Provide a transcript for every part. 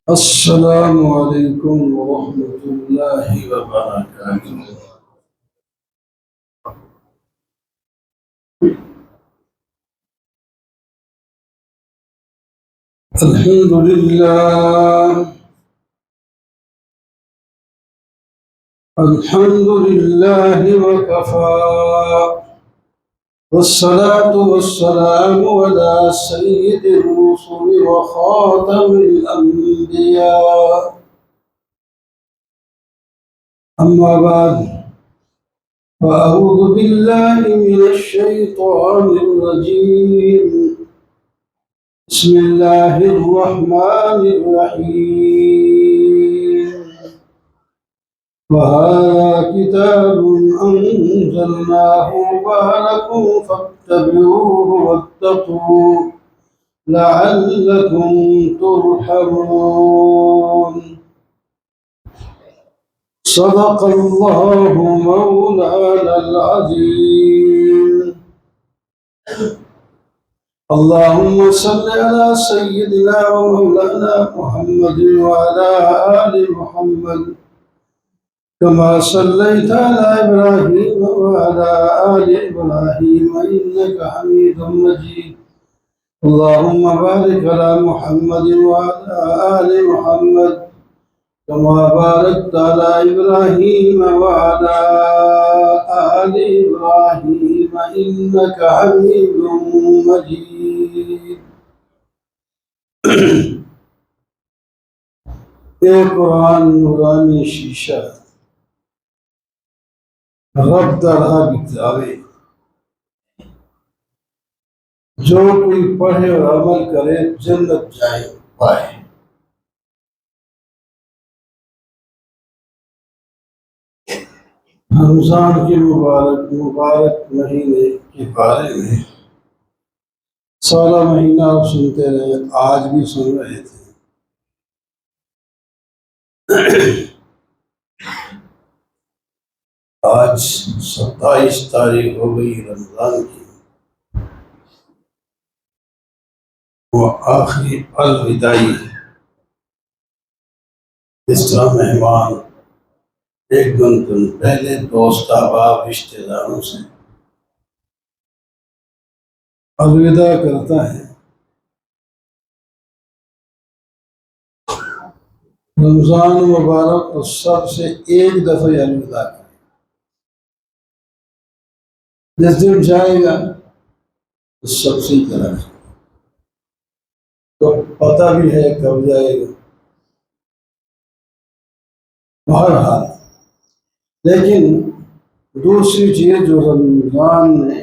السلام علیکم ورحمۃ اللہ وبرکاتہ۔ الحمد للہ الحمد للہ وکفى والصلاة والسلام على سيد الرسل وخاتم الأنبياء، أما بعد، فأعوذ بالله من الشيطان الرجيم، بسم الله الرحمن الرحيم، وهذا كتاب أنزلناه مبارك فاتبعوه واتقوا لعلكم ترحمون۔ صدق الله مولانا العظيم۔ اللهم صل على سيدنا ومولانا محمد وعلى آل محمد كما صليت على إبراهيم وعلى آل إبراهيم إنك حميد مجيد، اللهم بارك على محمد وعلى آل محمد كما باركت على إبراهيم وعلى آل إبراهيم إنك حميد مجيد۔ اے قرآن نورانی شیشہ، رب درہ بتاوے، جو کوئی پڑھے اور عمل کرے جنت جائے پائے۔ رمضان کے مبارک مہینے کے بارے میں سالہ مہینہ آپ سنتے رہے، آج بھی سن رہے تھے۔ آج 27 تاریخ ہو گئی رمضان کی، وہ آخری الوداعی۔ اس طرح مہمان ایک دن پہلے دوست احباب رشتے داروں سے الوداع کرتا ہے، رمضان مبارک اور سب سے ایک دفعہ الوداع کرے۔ جس دن جائے گا اس سب سے طرح تو پتہ بھی ہے کب جائے گا، بہرحال۔ لیکن دوسری چیز جو رمضان میں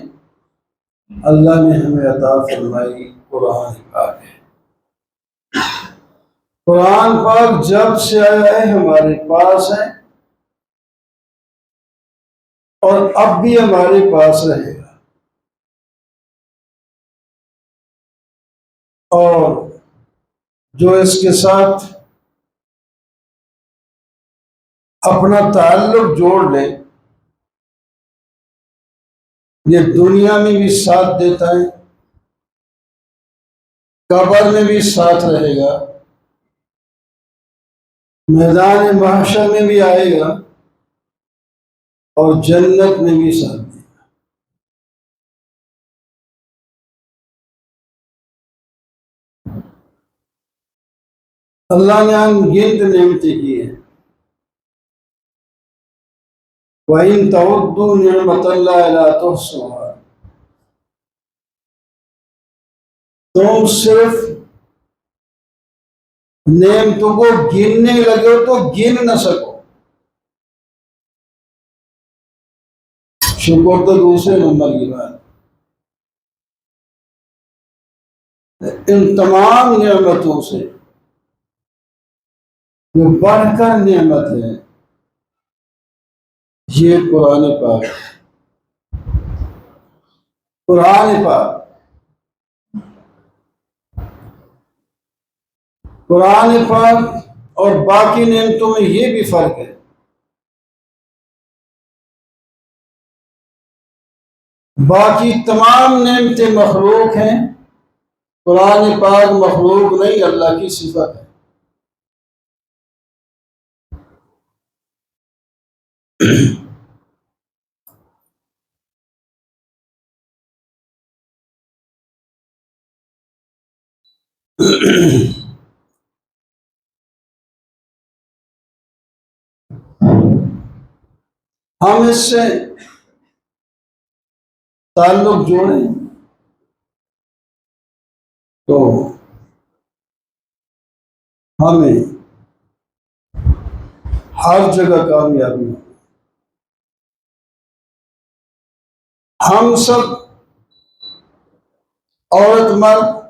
اللہ نے ہمیں عطا فرمائی، قرآن پاک ہے۔ قرآن پاک جب سے آیا ہے ہمارے پاس ہے اور اب بھی ہمارے پاس رہے گا، اور جو اس کے ساتھ اپنا تعلق جوڑ لے یہ دنیا میں بھی ساتھ دیتا ہے، قبر میں بھی ساتھ رہے گا، میدان محشر میں بھی آئے گا، اور جنت میں بھی ساتھ دے گا۔ اللہ نے انگنت نعمتیں کی ہیں۔ وَإِن تَعُدُّوا نِعْمَتَ اللَّهِ لَا تُحْصُوهَا۔ تم صرف نعمتوں کو گننے لگے تو گن نہ سکو۔ شکر تو دوسرے نمبر کی بات، ان تمام نعمتوں سے جو بڑھ کر نعمت ہے یہ قرآن پاک۔ قرآن پاک قرآن پاک اور باقی نعمتوں میں یہ بھی فرق ہے، باقی تمام نعمتیں مخلوق ہیں، قرآن پاک مخلوق نہیں، اللہ کی صفت ہے۔ ہم اس سے تعلق جوڑیں تو ہمیں ہر جگہ کامیابی ہو۔ ہم سب عورت مرد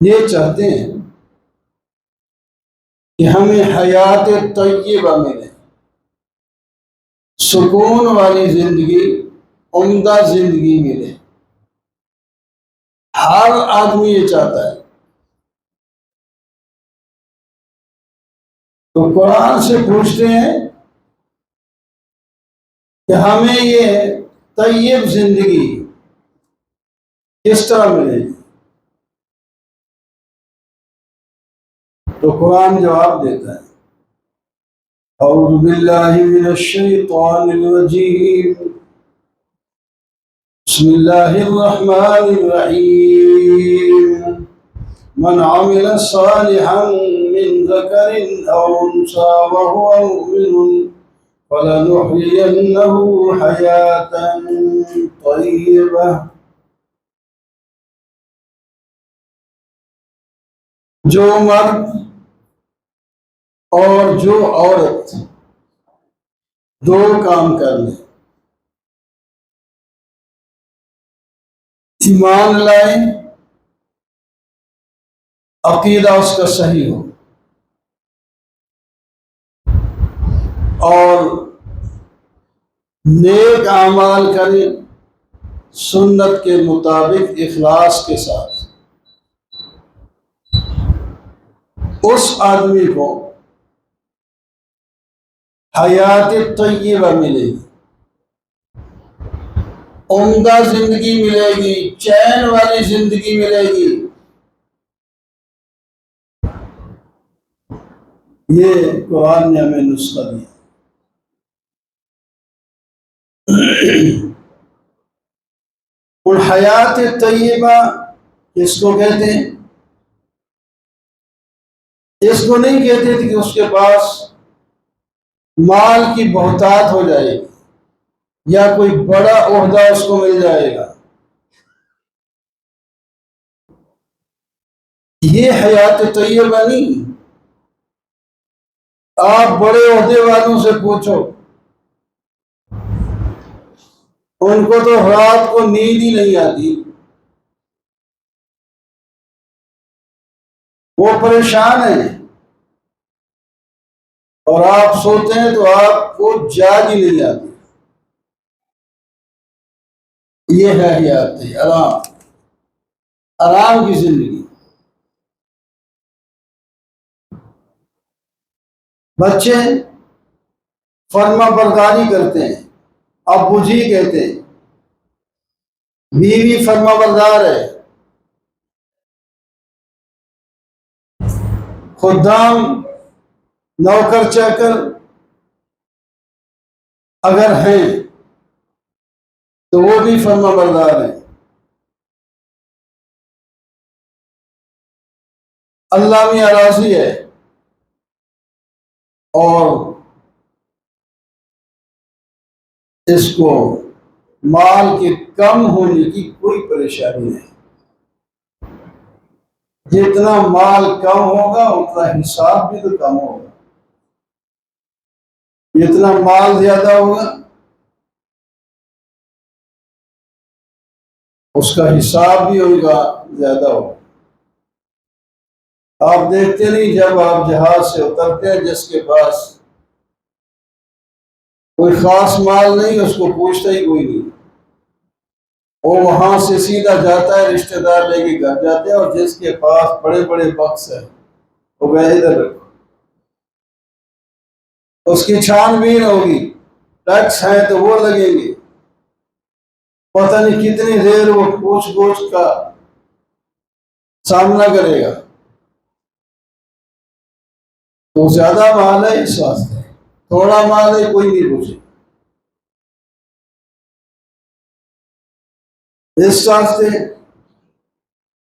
یہ چاہتے ہیں کہ ہمیں حیات طیبہ ملے، سکون والی زندگی، عمدہ زندگی ملے۔ ہر آدمی یہ چاہتا ہے۔ تو قرآن سے پوچھتے ہیں کہ ہمیں یہ طیب زندگی کس طرح ملے گی؟ تو قرآن جواب دیتا ہے، اعوذ باللہ من الشیطان الرجیم، بسم اللہ الرحمن الرحیم، من عمل صالحا من ذکر او انثى وهو مؤمن فلنحيينه حياة طیبہ۔ جو مرد اور جو عورت دو کام کر لیں، ایمان لائے، عقیدہ اس کا صحیح ہو، اور نیک اعمال کریں سنت کے مطابق اخلاص کے ساتھ، اس آدمی کو حیات طیبہ ملے گی، عمدہ زندگی ملے گی، چین والی زندگی ملے گی۔ یہ قرآن نے ہمیں نسخہ دیا۔ اور حیات طیبہ کس کو کہتے ہیں؟ اس کو نہیں کہتے تھے کہ اس کے پاس مال کی بہتات ہو جائے گی یا کوئی بڑا عہدہ اس کو مل جائے گا۔ یہ حیات طیبہ نہیں۔ آپ بڑے عہدے والوں سے پوچھو، ان کو تو رات کو نیند ہی نہیں آتی، وہ پریشان ہیں، اور آپ سوتے ہیں تو آپ کو جاگ ہی نہیں آتی۔ یہ ہے حیات آرام، آرام کی زندگی۔ بچے فرما برداری کرتے ہیں، ابو جی کہتے ہیں، بیوی فرما بردار ہے، خدام نوکر چاکر اگر ہیں تو وہ بھی فرما بردار ہیں۔ اللہ میاں راضی ہے، اور اس کو مال کے کم ہونے کی کوئی پریشانی نہیں۔ جتنا مال کم ہوگا اتنا حساب بھی تو کم ہوگا، جتنا مال زیادہ ہوگا اس کا حساب بھی ہوگا زیادہ ہوگا۔ آپ دیکھتے نہیں، جب آپ جہاز سے اترتے ہیں، جس کے پاس کوئی خاص مال نہیں اس کو پوچھتا ہی کوئی نہیں، وہ وہاں سے سیدھا جاتا ہے، رشتہ دار لے کے گھر جاتے ہیں، اور جس کے پاس بڑے بڑے بکس ہیں وہ وہ ادھر رکھو، اس کی چھان بین ہوگی، ٹیکس ہیں تو وہ لگیں گے، پتہ نہیں کتنی دیر وہ پوچھ گوچھ کا سامنا کرے گا. تو زیادہ مال ہے اس واسطے، تھوڑا مال ہے کوئی نہیں پوچھے. اس واسطے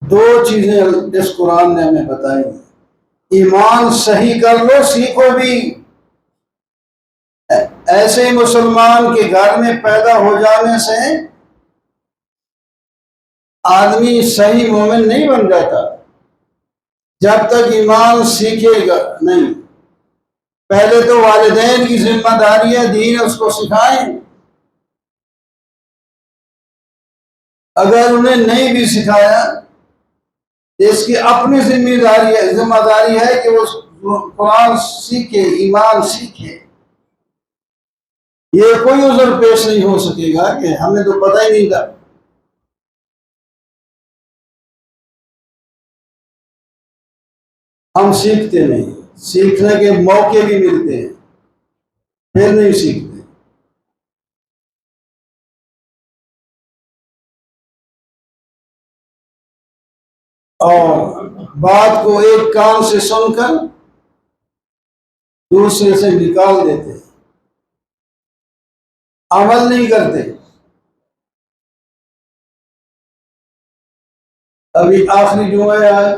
دو چیزیں اس قرآن نے ہمیں بتائی ہیں. ایمان صحیح کر لو، سیکھو بھی. ایسے ہی مسلمان کے گھر میں پیدا ہو جانے سے آدمی صحیح مومن نہیں بن جاتا جب تک ایمان سیکھے گا نہیں. پہلے تو والدین کی ذمہ داری ہے دین اس کو سکھائیں. اگر انہیں نہیں بھی سکھایا اس کی اپنی ذمہ داری ہے کہ وہ قرآن سیکھے، ایمان سیکھے. یہ کوئی عذر پیش نہیں ہو سکے گا کہ ہمیں تو پتہ ہی نہیں تھا. ہم سیکھتے نہیں، سیکھنے کے موقع بھی ملتے ہیں پھر نہیں سیکھتے. اور بات کو ایک کان سے سن کر دوسرے سے نکال دیتے، عمل نہیں کرتے. ابھی آخری جمعہ آئے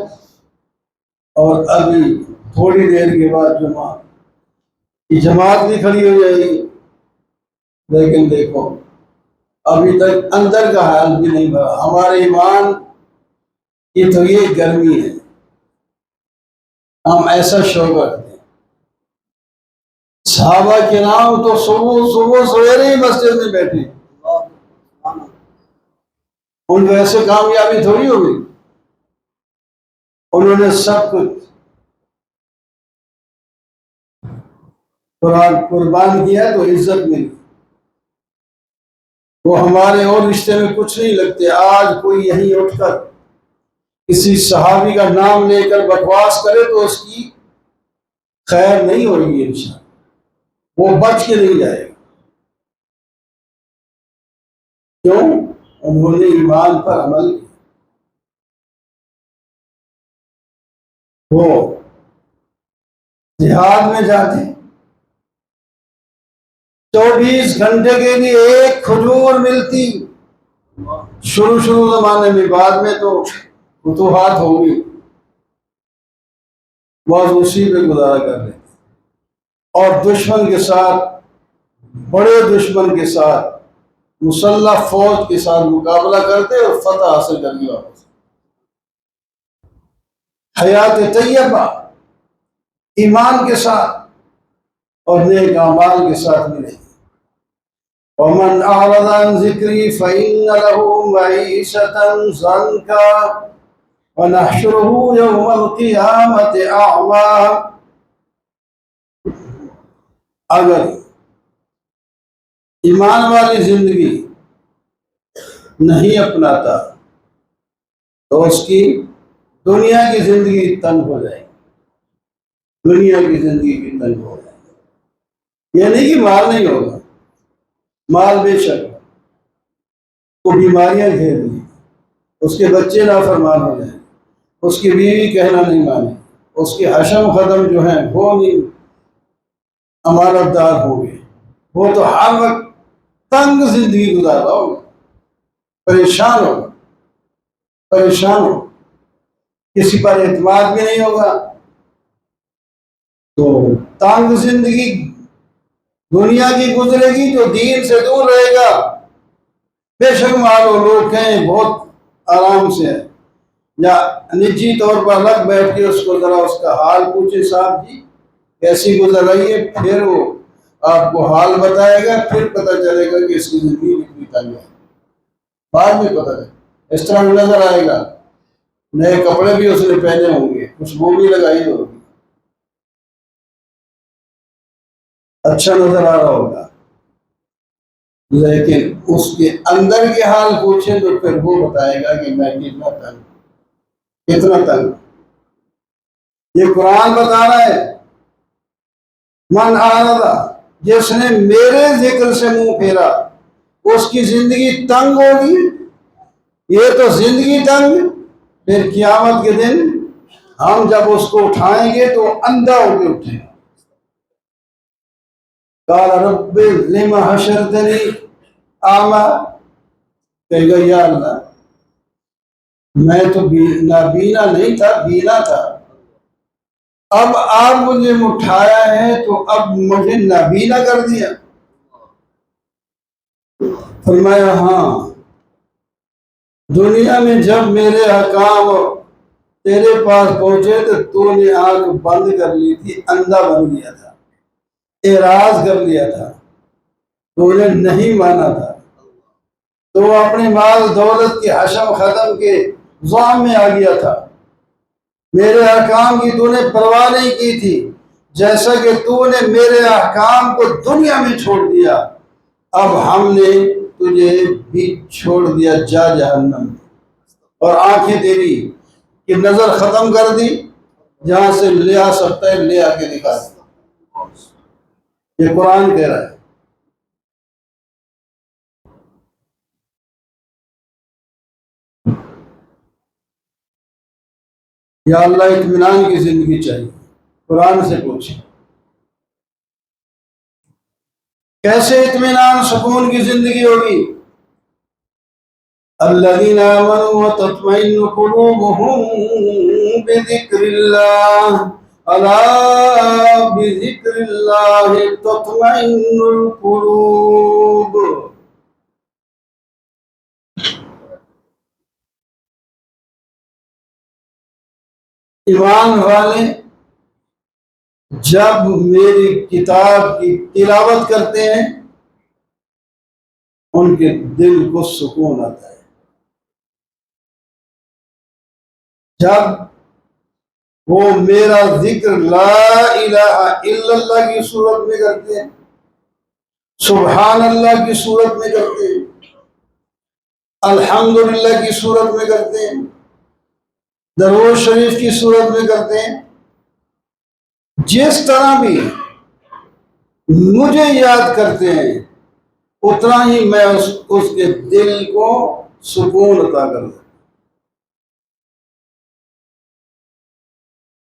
اور ابھی تھوڑی دیر کے بعد جمعہ کی جماعت بھی کھڑی ہو جائے گی، لیکن دیکھو ابھی تک اندر کا حال بھی نہیں بھرا. ہمارے ایمان کی تو یہ گرمی ہے، ہم ایسا شوق رکھتے ہیں. صحابہ کے نام تو صبح سویرے ہی مسجد میں بیٹھے، ان کو ایسے کامیابی تھوڑی ہوگی. انہوں نے سب کچھ قربان کیا تو عزت ملی. وہ ہمارے اور رشتے میں کچھ نہیں لگتے. آج کوئی یہیں اٹھ کر کسی صحابی کا نام لے کر بکواس کرے تو اس کی خیر نہیں ہوگی انشاءاللہ، وہ بچ کے نہیں جائے گا. کیوں؟ انہوں نے ایمان پر عمل کیا. وہ جہاد میں جاتے 24 گھنٹے کے لیے ایک کھجور ملتی. شروع زمانے میں، بعد میں تو فتوحات ہوگی، بس اسی پہ گزارا کر رہے. اور دشمن کے ساتھ، بڑے دشمن کے ساتھ، مسلح فوج کے ساتھ مقابلہ کرتے اور فتح حاصل کر کے واپس. حیات طیبہ ایمان کے ساتھ اور نیک اعمال کے ساتھ ملے. ومن اعرض عن ذکری فإن له معیشة ضنکا ونحشره یوم القیامة اعمی. اگر ایمان والی زندگی نہیں اپناتا تو اس کی دنیا کی زندگی تنگ ہو جائے گی. دنیا کی زندگی بھی تنگ ہو جائے گی. یہ نہیں کہ مال نہیں ہوگا، مال بے شک کو بیماریاں گھیر لی، اس کے بچے نافرمان ہو جائیں، اس کی بیوی کہنا نہیں مانے، اس کے حشم قدم جو ہیں وہ نہیں امانت دار ہو گئے. وہ تو ہر وقت تنگ زندگی گزار رہا ہوگا، پریشان ہوگا، پریشان ہو، کسی پر اعتماد بھی نہیں ہوگا. تو تنگ زندگی دنیا کی گزرے گی جو دین سے دور رہے گا. بے شک مالو لوگ کہیں بہت آرام سے ہے، یا نجی طور پر الگ بیٹھ کے اس کو ذرا اس کا حال پوچھے، صاحب جی کیسی گزر رہی ہے، پھر وہ آپ کو حال بتائے گا. پھر پتہ چلے گا کہ اس کی زندگی کتنی تنگ ہے. بعد میں پتہ چلے اس طرح نظر آئے گا. نئے کپڑے بھی اس نے پہنے ہوں گے، خوشبو بھی لگائی ہوگی، اچھا نظر آ رہا ہوگا، لیکن اس کے اندر کے حال پوچھیں تو پھر وہ بتائے گا کہ میں کتنا تنگ، کتنا تنگ. یہ قرآن بتا رہا ہے من اعرض، جس نے میرے ذکر سے منہ پھیرا، اس کی زندگی تنگ ہوگی، یہ تو زندگی تنگ، پھر قیامت کے دن ہم جب اس کو اٹھائیں گے تو اندھا ہو کے اٹھیں گے۔ قال رب لم حشرتنی اعمی، کہے گا یا اللہ میں تو نابینا نہیں تھا، بینا تھا، اب آپ مجھے اٹھایا ہے تو اب مجھے نابینا کر دیا۔ فرمایا ہاں، دنیا میں جب میرے احکام تیرے پاس پہنچے تو نے آنکھ بند کر لی تھی، اندھا بن گیا تھا، اعراض کر لیا تھا، تو نے نہیں مانا تھا، تو اپنے مال دولت کے حشم ختم کے ضام میں آ گیا تھا، میرے احکام کی تو نے پرواہ نہیں کی تھی، جیسا کہ تو نے میرے احکام کو دنیا میں چھوڑ دیا، اب ہم نے تجھے بھی چھوڑ دیا، جا جہنم میں، اور آنکھیں تیری کی نظر ختم کر دی، جہاں سے لے آ سکتا ہے لے آ کے دکھا دیا۔ یہ قرآن کہہ رہا ہے۔ یا اللہ اطمینان کی زندگی چاہیے، قرآن سے پوچھیں کیسے اطمینان سکون کی زندگی ہوگی؟ الذین آمنوا وتطمئن قلوبهم بذکر اللہ، الا بذکر اللہ تطمئن القلوب۔ ایمان والے جب میری کتاب کی تلاوت کرتے ہیں ان کے دل کو سکون آتا ہے، جب وہ میرا ذکر لا الہ الا اللہ کی صورت میں کرتے ہیں، سبحان اللہ کی صورت میں کرتے ہیں، الحمدللہ کی صورت میں کرتے ہیں، درود شریف کی صورت میں کرتے ہیں، جس طرح بھی مجھے یاد کرتے ہیں اتنا ہی میں اس کے دل کو سکون عطا کروں۔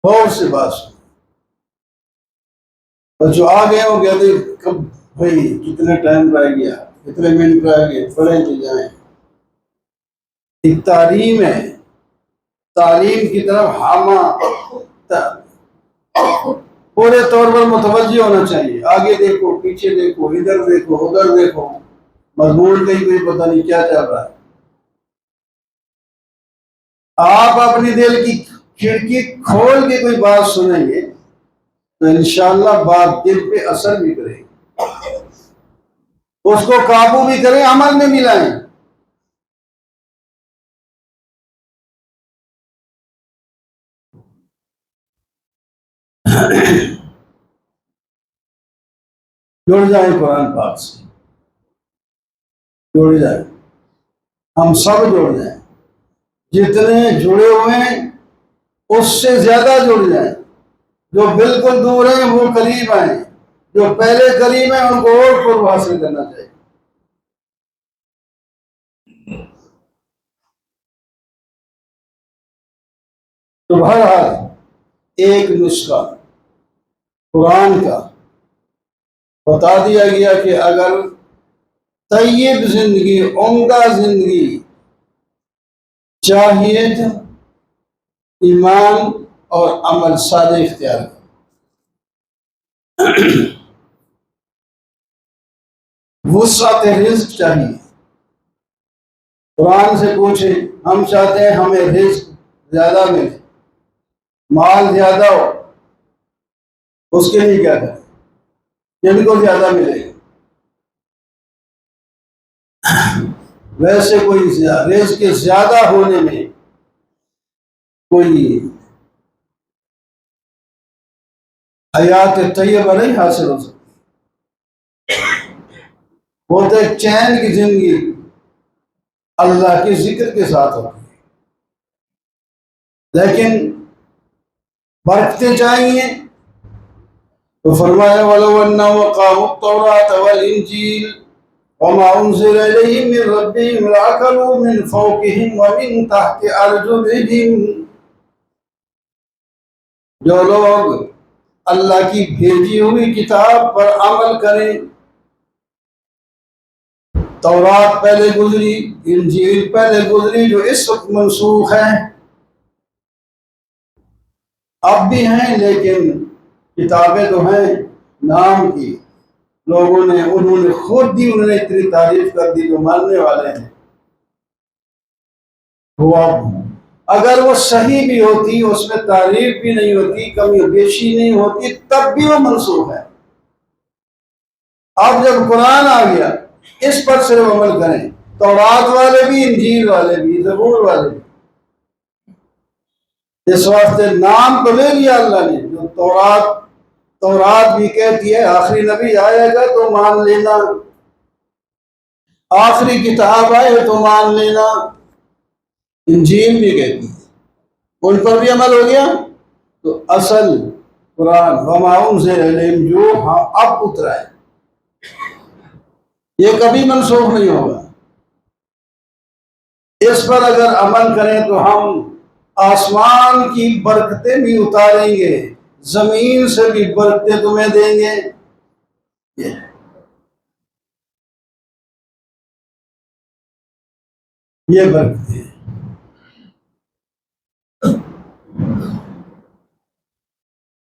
بہت سے بات سن اور جو آ گئے وہ کہتے کب بھائی کتنے ٹائم رہ گیا، کتنے منٹ رہ گئے، پڑھیں تو جائیں۔ ایک تعلیم ہے، تعلیم کی طرف پورے طور پر متوجہ ہونا چاہیے، آگے دیکھو پیچھے دیکھو ادھر دیکھو ادھر دیکھو، مضمون کہیں کوئی پتہ نہیں کیا چل رہا ہے۔ آپ اپنی دل کی کھڑکی کھول کے کوئی بات سنیں گے تو انشاءاللہ بات دل پہ اثر بھی کرے گی، اس کو قابو بھی کریں، عمل میں بھی لائیں۔ جڑ جائیں قرآن پاک سے، جڑ جائیں، ہم سب جڑ جائیں، جتنے جڑے ہوئے ہیں اس سے زیادہ جڑ جائیں، جو بالکل دور ہیں وہ قریب آئیں، جو پہلے قریب ہیں ان کو اور قرب حاصل کرنا چاہیے۔ تو بہرحال ایک نسخہ قرآن کا بتا دیا گیا کہ اگر طیب زندگی، عمدہ زندگی چاہیے تو ایمان اور عمل صالح اختیار کریں۔ وسعت رزق چاہیے، قرآن سے پوچھیں، ہم چاہتے ہیں ہمیں رزق زیادہ ملے، مال زیادہ ہو، اس کے لیے کیا کریں؟ جن کو زیادہ ملے گا، ویسے کوئی رزق کے زیادہ ہونے میں کوئی حیات طیبہ نہیں حاصل ہو سکتی، ہوتے چین کی زندگی اللہ کے ذکر کے ساتھ ہوتی ہے، لیکن برکتیں چاہیے تو فرمایا وَلَوْ أَنَّهُمْ أَقَامُوا التَّوْرَاةَ وَالْإِنْجِيلَ وما انزل الیہم من ربہم لأکلوا من فوقہم ومن تحت ارجلہم، جو لوگ اللہ کی بھیجی ہوئی کتاب پر عمل کریں، تورات پہلے گزری، انجیل پہلے گزری جو اس وقت منسوخ ہے، اب بھی ہیں لیکن کتابیں تو ہیں نام کی، لوگوں نے انہوں نے خود ہی انہوں نے اتنی تعریف کر دی جو ماننے والے ہیں، وہ اگر وہ صحیح بھی ہوتی، اس میں تعریف بھی نہیں ہوتی، کمی و بیشی نہیں ہوتی، تب بھی وہ منسوخ ہے۔ اب جب قرآن آ گیا اس پر صرف عمل کریں، تورات والے بھی، انجیل والے بھی، زبور والے بھی، اس واسطے نام تو لے لیا اللہ نے، جو تورات بھی کہتی ہے آخری نبی آئے گا تو مان لینا، آخری کتاب آئے تو مان لینا، انجیل بھی کہتی ہے، ان پر بھی عمل ہو گیا تو اصل قرآن وما انزل الیہم جو ہاں اب اترا ہے یہ کبھی منسوخ نہیں ہوگا، اس پر اگر عمل کریں تو ہم آسمان کی برکتیں بھی اتاریں گے، زمین سے بھی برکتیں تمہیں دیں گے، یہ برکتیں۔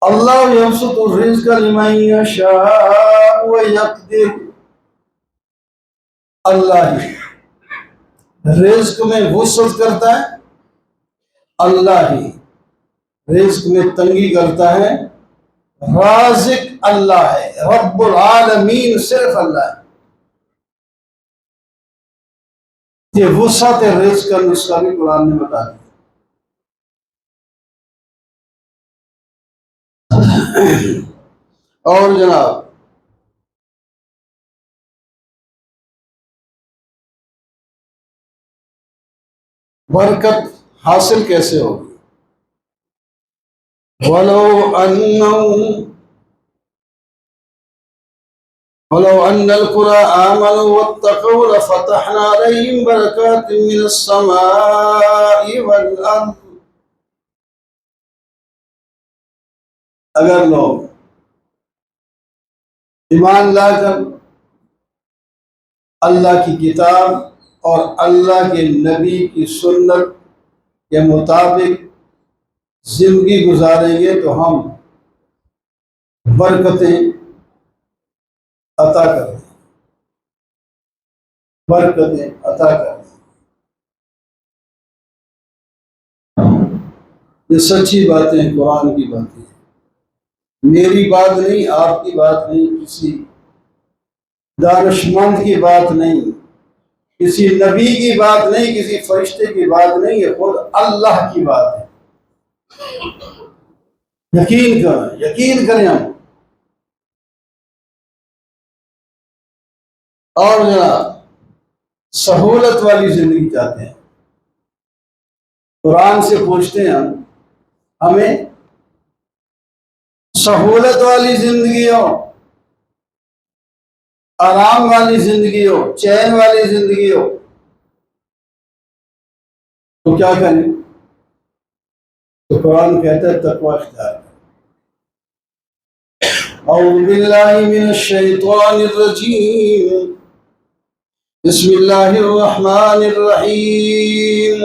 اللہ یبسط الرزق لمن یشاء ویقدر، اللہ ہی رزق میں وسعت کرتا ہے، اللہ ہی رزق میں تنگی کرتا ہے، رازق اللہ ہے، رب العالمین صرف اللہ ہے۔ یہ وسعت رزق کا نسخہ بھی قرآن نے بتا دیا۔ اور جناب برکت حاصل کیسے ہوگی؟ وَلَوْ أَنَّ الْقُرَىٰ آمَنُوا وَاتَّقَوْا لَفَتَحْنَا عَلَيْهِمْ بَرَكَاتٍ مِّنَ السَّمَاءِ وَالْأَرْضِ، اگر لوگ ایمان لا کر اللہ کی کتاب اور اللہ کے نبی کی سنت کے مطابق زندگی گزاریں گے تو ہم برکتیں عطا کریں، برکتیں عطا کریں۔ یہ سچی باتیں ہیں، قرآن کی باتیں ہیں، میری بات نہیں، آپ کی بات نہیں، کسی دانشمند کی بات نہیں، کسی نبی کی بات نہیں، کسی فرشتے کی بات نہیں، یہ خود اللہ کی بات ہے۔ یقین کریں ہم۔ اور جناب سہولت والی زندگی چاہتے ہیں، قرآن سے پوچھتے ہیں ہم، ہمیں سہولت والی زندگی ہو، آرام والی زندگی ہو، چین والی زندگی ہو تو کیا کریں؟ تو قرآن کہتا ہے تقوی اختیار کریں۔ اعوذ باللہ من الشیطان الرجیم، بسم اللہ الرحمن الرحیم،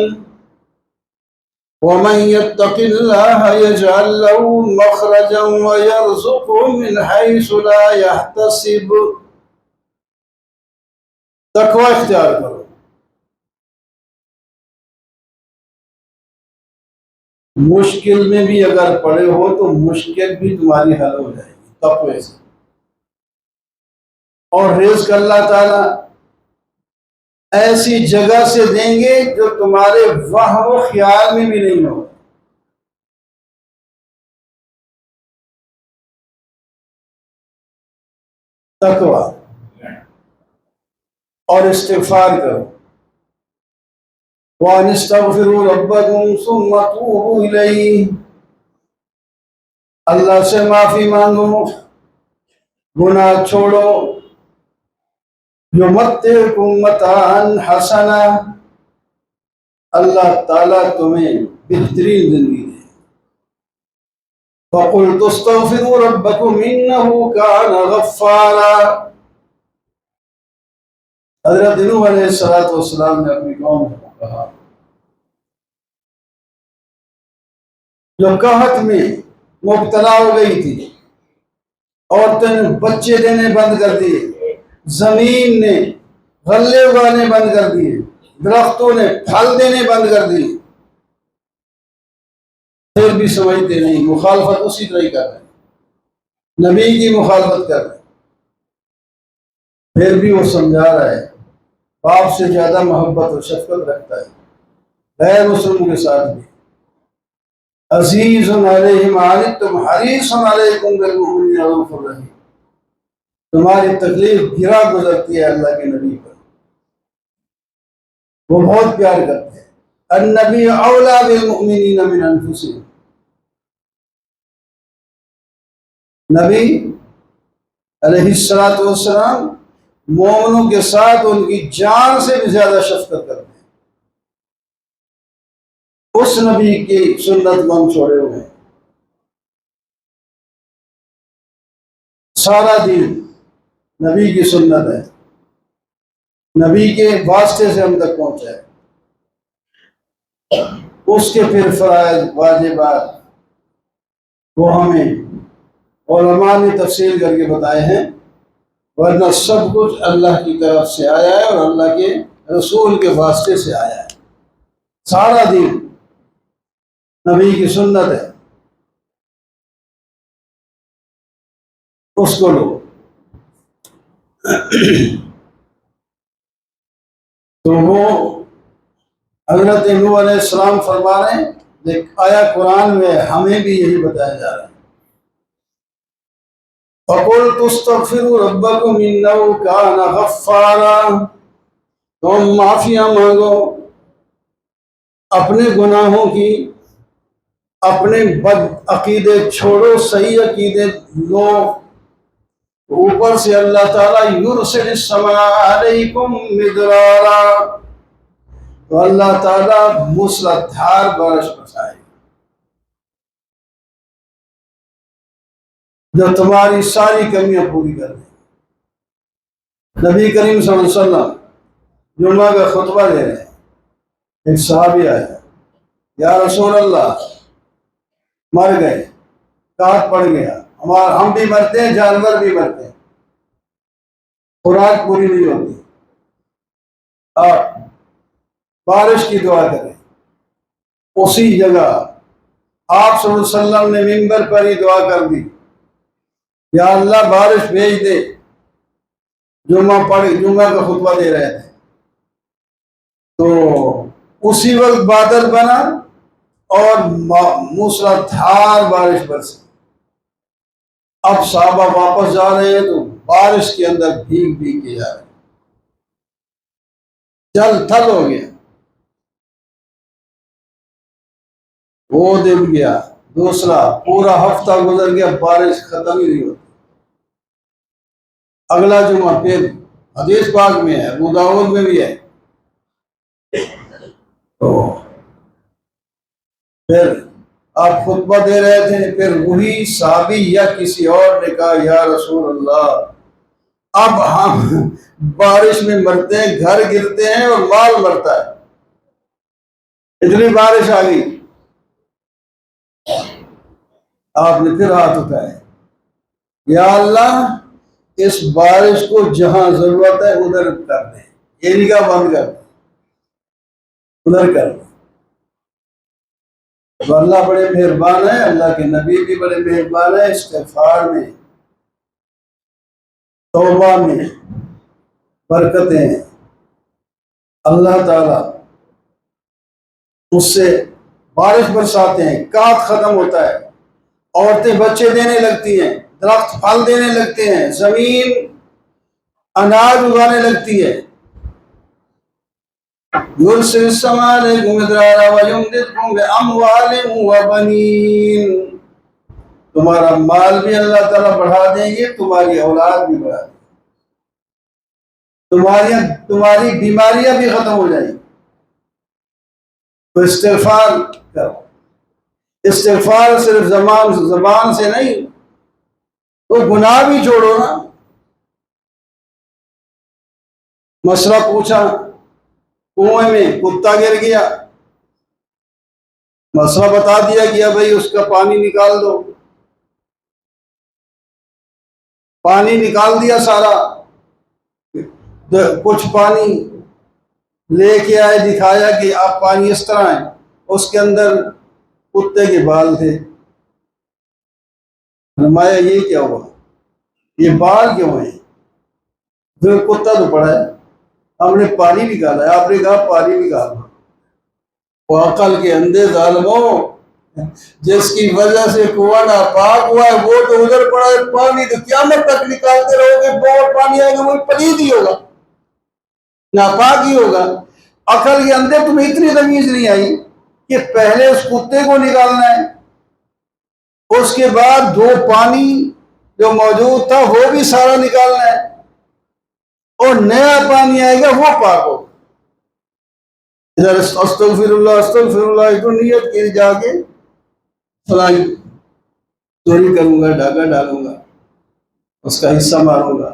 ومن يتق الله يجعل له مخرجا ويرزقه من حيث لا يحتسب، تقوی اختیار کرو، مشکل میں بھی اگر پڑے ہو تو مشکل بھی تمہاری حل ہو جائے گی تقوی سے، اور رزق اللہ تعالیٰ ایسی جگہ سے دیں گے جو تمہارے وہم و خیال میں بھی نہیں ہو۔ تقوی اور استغفار کرو، وَأَنِ اسْتَغْفِرُوا رَبَّكُمْ ثُمَّ تُوبُوا إِلَيْهِ، اللہ سے معافی مانگو، گناہ چھوڑو، یمتعکم متاعا حسنا، اللہ تعالیٰ تمہیں بہترین زندگی دے۔ فَقُلْتُ اسْتَغْفِرُوا رَبَّكُمْ إِنَّهُ كَانَ غَفَّارًا۔ حضرت نوح علیہ السلام نے اپنی قوم کو کہا، جو قحط میں مبتلا ہو گئی تھی، عورتوں نے بچے دینے بند کر دیے، زمین نے غلے اگانے بند کر دیے، درختوں نے پھل دینے بند کر دیے، پھر بھی سمجھتے نہیں، مخالفت اسی طرح ہی کر رہے ہیں، نبی کی مخالفت کر رہے ہیں۔ پھر بھی وہ سمجھا رہا ہے، باپ سے زیادہ محبت و شفقت رکھتا ہے غیر مسلموں کے ساتھ بھی۔ عزیز علیہ ما عنتم حریص علیکم بالمؤمنین رؤوف رحیم، تمہاری تکلیف گرا گزرتی ہے اللہ کے نبی پر، وہ بہت پیار کرتے ہیں۔ النبی اولا بالمؤمنین من انفسہم، نبی علیہ السلام مومنوں کے ساتھ ان کی جان سے بھی زیادہ شفقت کرتے ہیں۔ اس نبی کی سنت کو ہم چھوڑے ہوئے ہیں۔ سارا دین نبی کی سنت ہے، نبی کے واسطے سے ہم تک پہنچا ہے۔ اس کے پھر فرائض واجبات وہ ہمیں علماء نے تفصیل کر کے بتائے ہیں، ورنہ سب کچھ اللہ کی طرف سے آیا ہے اور اللہ کے رسول کے واسطے سے آیا ہے۔ سارا دین نبی کی سنت ہے، اس کو لو۔ تو وہ حضرت نوح علیہ السلام فرما رہے ہیں، ایک آیا قرآن میں ہمیں بھی یہی بتایا جا رہا ہے، فَقُلْتُ اسْتَغْفِرُوا رَبَّكُمْ إِنَّهُ كَانَ غَفَّارًا، تم معافیاں مانگو اپنے گناہوں کی، اپنے بد عقیدے چھوڑو، صحیح عقیدے لو۔ اوپر سے اللہ تعالیٰ یرسل السماء علیکم مدرارا، تو اللہ تعالیٰ موسلادھار بارش برسائے جو تمہاری ساری کمیاں پوری کر دے۔ نبی کریم صلی اللہ علیہ وسلم جمعہ کا خطبہ دے رہے ہیں، ایک صحابی آیا، یا رسول اللہ مر گئے، قحط پڑ گیا، ہم بھی مرتے ہیں، جانور بھی مرتے ہیں، خوراک پوری نہیں ہوتی، آپ بارش کی دعا کریں۔ اسی جگہ آپ صلی اللہ علیہ وسلم نے منبر پر ہی دعا کر دی، یا اللہ بارش بھیج دے۔ جمعہ کا خطبہ دے رہے تھے، تو اسی وقت بادل بنا اور موسلادھار بارش برسی۔ اب صحابہ واپس جا رہے ہیں تو بارش کے اندر بھیگ بھیگ کے جا رہے ہیں، جل تھل ہو گیا۔ وہ دن گیا، دوسرا پورا ہفتہ گزر گیا، بارش ختم ہی نہیں ہوتی۔ اگلا جمعہ پھر حدیث پاک میں ہے، ابو داؤد میں بھی ہے، تو پھر آپ خطبہ دے رہے تھے، پھر وہی صحابی یا کسی اور نے کہا، یا رسول اللہ اب ہم بارش میں مرتے ہیں، گھر گرتے ہیں اور مال مرتا ہے، اتنی بارش آ گئی۔ آپ نے پھر ہاتھ اٹھائے، یا اللہ اس بارش کو جہاں ضرورت ہے ادھر کر دیں، یہ نہیں کہا بند کر دیں، ادھر کر دیں۔ تو اللہ بڑے مہربان ہے، اللہ کے نبی بھی بڑے مہربان ہے، استغفار میں، توبہ میں برکتیں ہیں۔ اللہ تعالیٰ اس سے بارش برساتے ہیں، قحط ختم ہوتا ہے، عورتیں بچے دینے لگتی ہیں، درخت پھل دینے لگتے ہیں، زمین اناج اگانے لگتی ہے۔ یرسل السماء علیکم مدرارا ویمددکم باموال وبنین، تمہارا مال بھی اللہ تعالیٰ بڑھا دیں گے، تمہاری اولاد بھی بڑھا دیں گے۔ تمہاری بیماریاں بھی ختم ہو جائیں گی۔ تو استغفار کرو، استغفار صرف زبان سے نہیں، تو گناہ بھی چھوڑو نا۔ مسئلہ پوچھا، کنویں میں کتا گر گیا، مسئلہ بتا دیا گیا بھائی اس کا پانی نکال دو، پانی نکال دیا سارا، کچھ پانی لے کے آئے، دکھایا کہ آپ پانی اس طرح ہے، اس کے اندر کتے کے بال تھے۔ فرمایا یہ کیا ہوا، یہ بال کیوں ہیں؟ جو کتا تو پڑا ہے، ہم نے پانی نکالا ہے، آپ نے کہا پانی نکالنا۔ وہ عقل کے اندھے ظالموں، جس کی وجہ سے کنواں ناپاک ہوا ہے وہ تو ادھر پڑا ہے، پانی تو قیامت تک نکالتے رہو گے، بہت پانی آئے گا وہ پلید ہی ہوگا، ناپاک ہی ہوگا۔ عقل کے اندھے تمہیں اتنی تمیز نہیں آئی کہ پہلے اس کتے کو نکالنا ہے، اس کے بعد جو پانی جو موجود تھا وہ بھی سارا نکالنا ہے، اور نیا پانی آئے گا وہ پاک ہوگا۔ ادھر استغفر اللہ تو نیت کی جا کے فلاں چوری کروں گا، ڈاکہ ڈالوں گا، اس کا حصہ ماروں گا،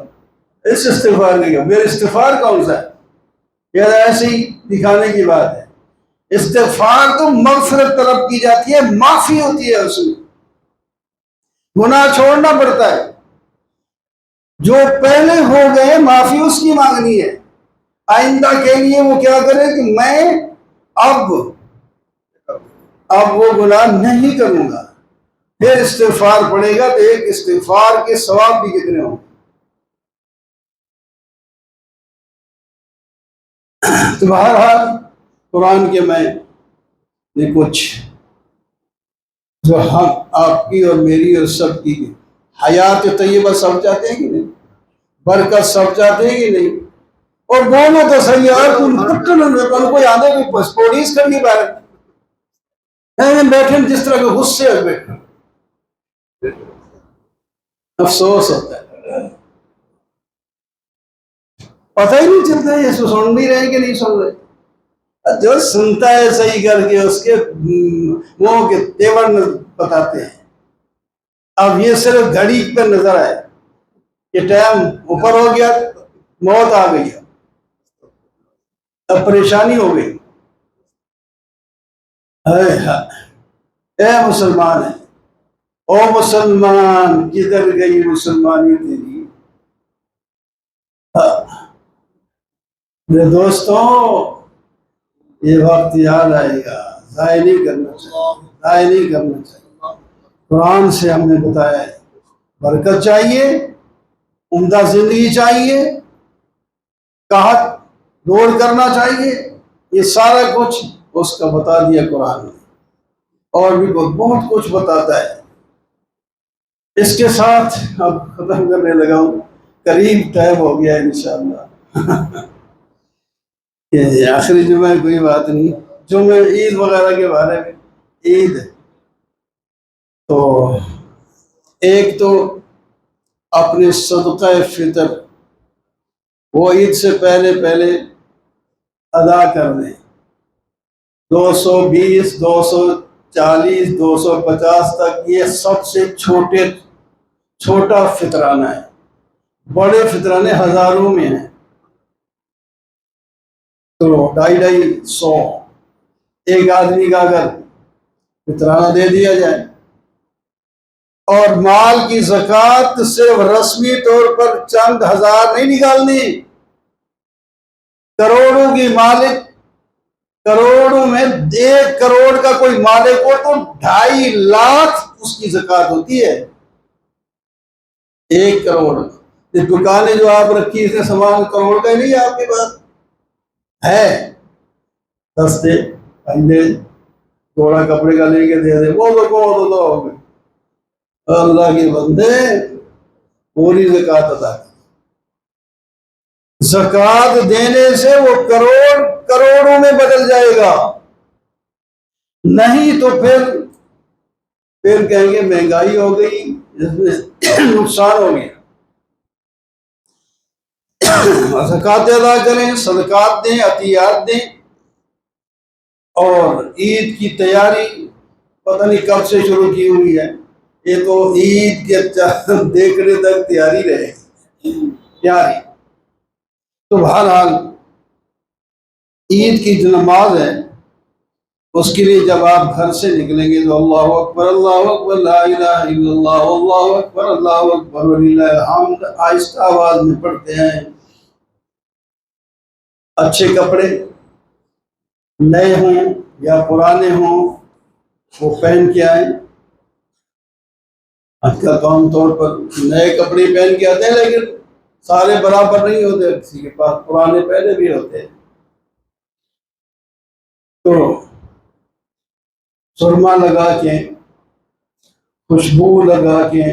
اس استغفار نہیں ہے۔ میرے استغفار کون سا ہے؟ یہ ایسے ہی دکھانے کی بات ہے۔ استغفار تو مغفرت طلب کی جاتی ہے، معافی ہوتی ہے، اس میں گناہ چھوڑنا پڑتا ہے، جو پہلے ہو گئے معافی اس کی مانگنی ہے۔ آئندہ کے لیے وہ کیا کرے کہ میں اب وہ گناہ نہیں کروں گا، پھر استغفار پڑے گا تو ایک استغفار کے ثواب بھی کتنے ہوں۔ تو بہرحال قرآن کے میں نے کچھ جو ہم آپ کی اور میری اور سب کی حیات طیبہ سب چاہتے ہیں کہ نہیں، برکت سب چاہتے ہیں کہ نہیں، اور بولو تو صحیح یار، تم کوئی آدھے کوئی پولیس کر کے بیٹھے جس طرح کے غصے سے بیٹھے، افسوس ہوتا ہے، پتہ ہی نہیں چلتا ہے یہ سن بھی رہے کہ نہیں سن رہے۔ جو سنتا ہے صحیح کر کے اس کے منہ کے تیور بتاتے ہیں۔ اب یہ صرف گھڑی پہ نظر آئے کہ ٹائم اوپر ہو گیا، موت آ گئی، اب پریشانی ہو گئی۔ اے مسلمان ہے، او مسلمان کدھر گئی مسلمانی تیری؟ میرے دوستوں یہ وقت یاد آئے گا، ضائع نہیں کرنا چاہیے، ضائع نہیں کرنا چاہیے۔ قرآن سے ہم نے بتایا ہے برکت چاہیے، عمدہ زندگی چاہیے، قحط دور کرنا چاہیے، یہ سارا کچھ اس کا بتا دیا قرآن نے، اور بھی بہت کچھ بتاتا ہے۔ اس کے ساتھ اب ختم کرنے لگا ہوں، قریب ٹائم ہو گیا ہے انشاءاللہ۔ یہ آخری جمعہ کوئی بات نہیں، جمعہ عید وغیرہ کے بارے میں، عید تو ایک تو اپنے صدقہ فطر وہ عید سے پہلے ادا کر دیں، 220 240 250 تک، یہ سب سے چھوٹا فطرانہ ہے، بڑے فطرانے ہزاروں میں ہیں، تو 250 ایک آدمی کا اگر فطرانہ دے دیا جائے، اور مال کی زکوٰۃ صرف رسمی طور پر چند ہزار نہیں نکالنی، کروڑوں کی مالک، کروڑوں میں 1 کروڑ کا کوئی مالک ہو تو 2.5 لاکھ اس کی زکوٰۃ ہوتی ہے۔ 1 کروڑ، یہ دکانیں جو آپ رکھی اس سامان کروڑ کا ہی نہیں ہے، آپ کے پاس ہے، سستے پہلے تھوڑا کپڑے کا لے کے دے دے، وہ تو ہو گئے۔ اللہ کے بندے پوری زکوٰۃ ادا کر، زکوٰۃ دینے سے وہ کروڑوں میں بدل جائے گا، نہیں تو پھر کہیں گے مہنگائی ہو گئی، اس میں نقصان ہو گیا۔ زکوٰۃ ادا کریں، صدقات دیں، عطیات دیں، اور عید کی تیاری پتہ نہیں کب سے شروع کی ہوئی ہے، یہ تو عید کے دیکھنے تک تیاری رہے تیاری۔ تو بہرحال عید کی جو نماز ہے اس کے لیے جب آپ گھر سے نکلیں گے تو اللہ اکبر لا الہ الا اللہ، اللہ اکبر وللہ الحمد آہستہ آواز میں پڑھتے ہیں۔ اچھے کپڑے نئے ہوں یا پرانے ہوں وہ پہن کے آئیں۔ آج کل عام طور پر نئے کپڑے پہن کے آتے ہیں، لیکن سارے برابر نہیں ہوتے، کسی کے پاس پرانے پہلے بھی ہوتے ہیں۔ تو سرما لگا کے، خوشبو لگا کے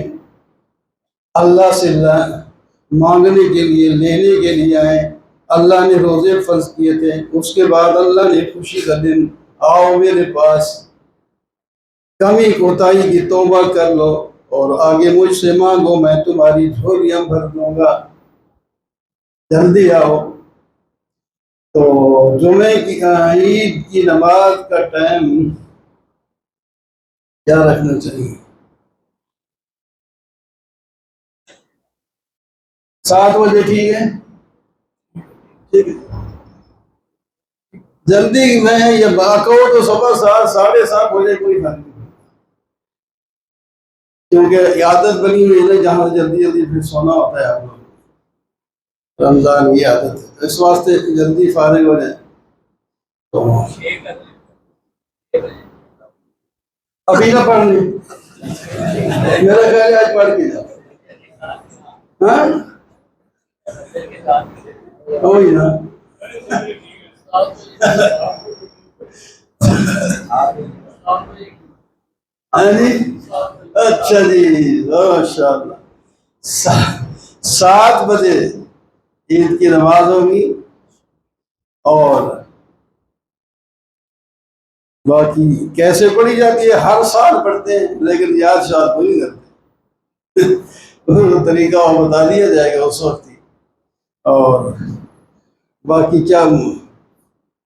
اللہ سے مانگنے کے لیے، لینے کے لیے آئیں۔ اللہ نے روزے فرض کیے تھے، اس کے بعد اللہ نے خوشی کا دن، آؤ میرے پاس، کمی کوتاہی کی توبہ کر لو اور آگے مجھ سے مانگو، میں تمہاری جھولیاں بھر دوں گا، جلدی آؤ۔ تو جمعے کی عید کی نماز کا ٹائم کیا رکھنا چاہیے؟ 7 بجے ٹھیک ہے؟ ٹھیک ہے، جلدی میں یہ کہو تو صبح 7 ساڑھے 7 بجے کوئی فرق نہیں، کیونکہ عادت بنی ہوئی ہے جہاں جلدی جلدی پھر سونا ہوتا ہے۔ آپ لوگ رمضان کی عادت ہے، اس واسطے جلدی فارغ ہو جائیں۔ تو ابھی نہ پڑھ لیں، میرا خیال ہے آج پڑھ کے جاؤ۔ ہاں وہی نا، اچھا جی، ماشاء اللہ، 7 بجے عید کی نماز ہوگی، اور باقی کیسے پڑھی جاتی ہے ہر سال پڑھتے ہیں، لیکن یاد شاد کو نہیں کرتے، طریقہ اور بتا دیا جائے گا اس وقت ہی۔ اور باقی کیا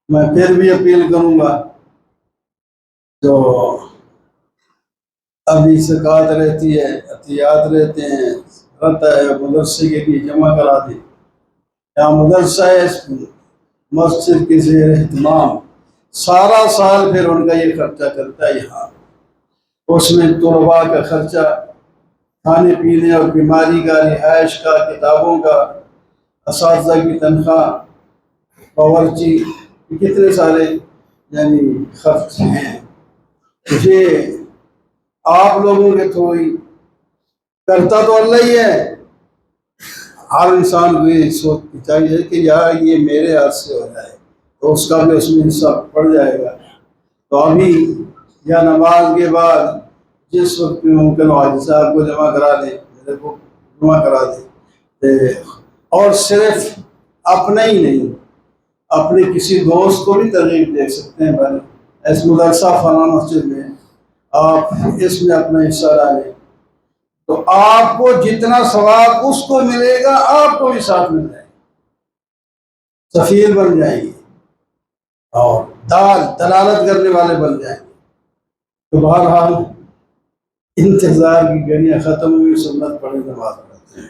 میں پھر بھی اپیل کروں گا، جو ابھی زکوٰۃ رہتی ہے، عطیات رہتے ہیں، رہتا ہے، مدرسے کے لیے جمع کرا دیں، یا مدرسہ ہے مسجد کے زیر اہتمام، سارا سال پھر ان کا یہ خرچہ کرتا ہے یہاں، اس میں طلباء کا خرچہ، کھانے پینے اور بیماری کا، رہائش کا، کتابوں کا، اساتذہ کی تنخواہ، باورچی، کتنے سارے یعنی خرچ ہیں۔ یہ آپ لوگوں کے تھرو ہی کرتا تو اللہ ہی ہے، ہر انسان کو یہ سوچنا چاہیے کہ یار یہ میرے ہاتھ سے ہو جائے تو اس کا بھی اس میں حصہ پڑ جائے گا۔ تو ابھی یا نماز کے بعد جس وقت میں ممکن ہو حاجی صاحب کو جمع کرا دیں، میرے کو جمع کرا دیں، اور صرف اپنا ہی نہیں، اپنے کسی دوست کو بھی ترغیب دے سکتے ہیں، بھائی اس مدرسہ فلاں مسجد میں آپ اس میں اپنا حصہ ڈالیں، تو آپ کو جتنا ثواب اس کو ملے گا آپ کو بھی ساتھ مل جائے گا، سفیر بن جائیں گے اور دلالت کرنے والے بن جائیں گے۔ تو بہرحال انتظار کی گھڑیاں ختم ہوئی، سنت پڑھی نماز پڑھتے ہیں۔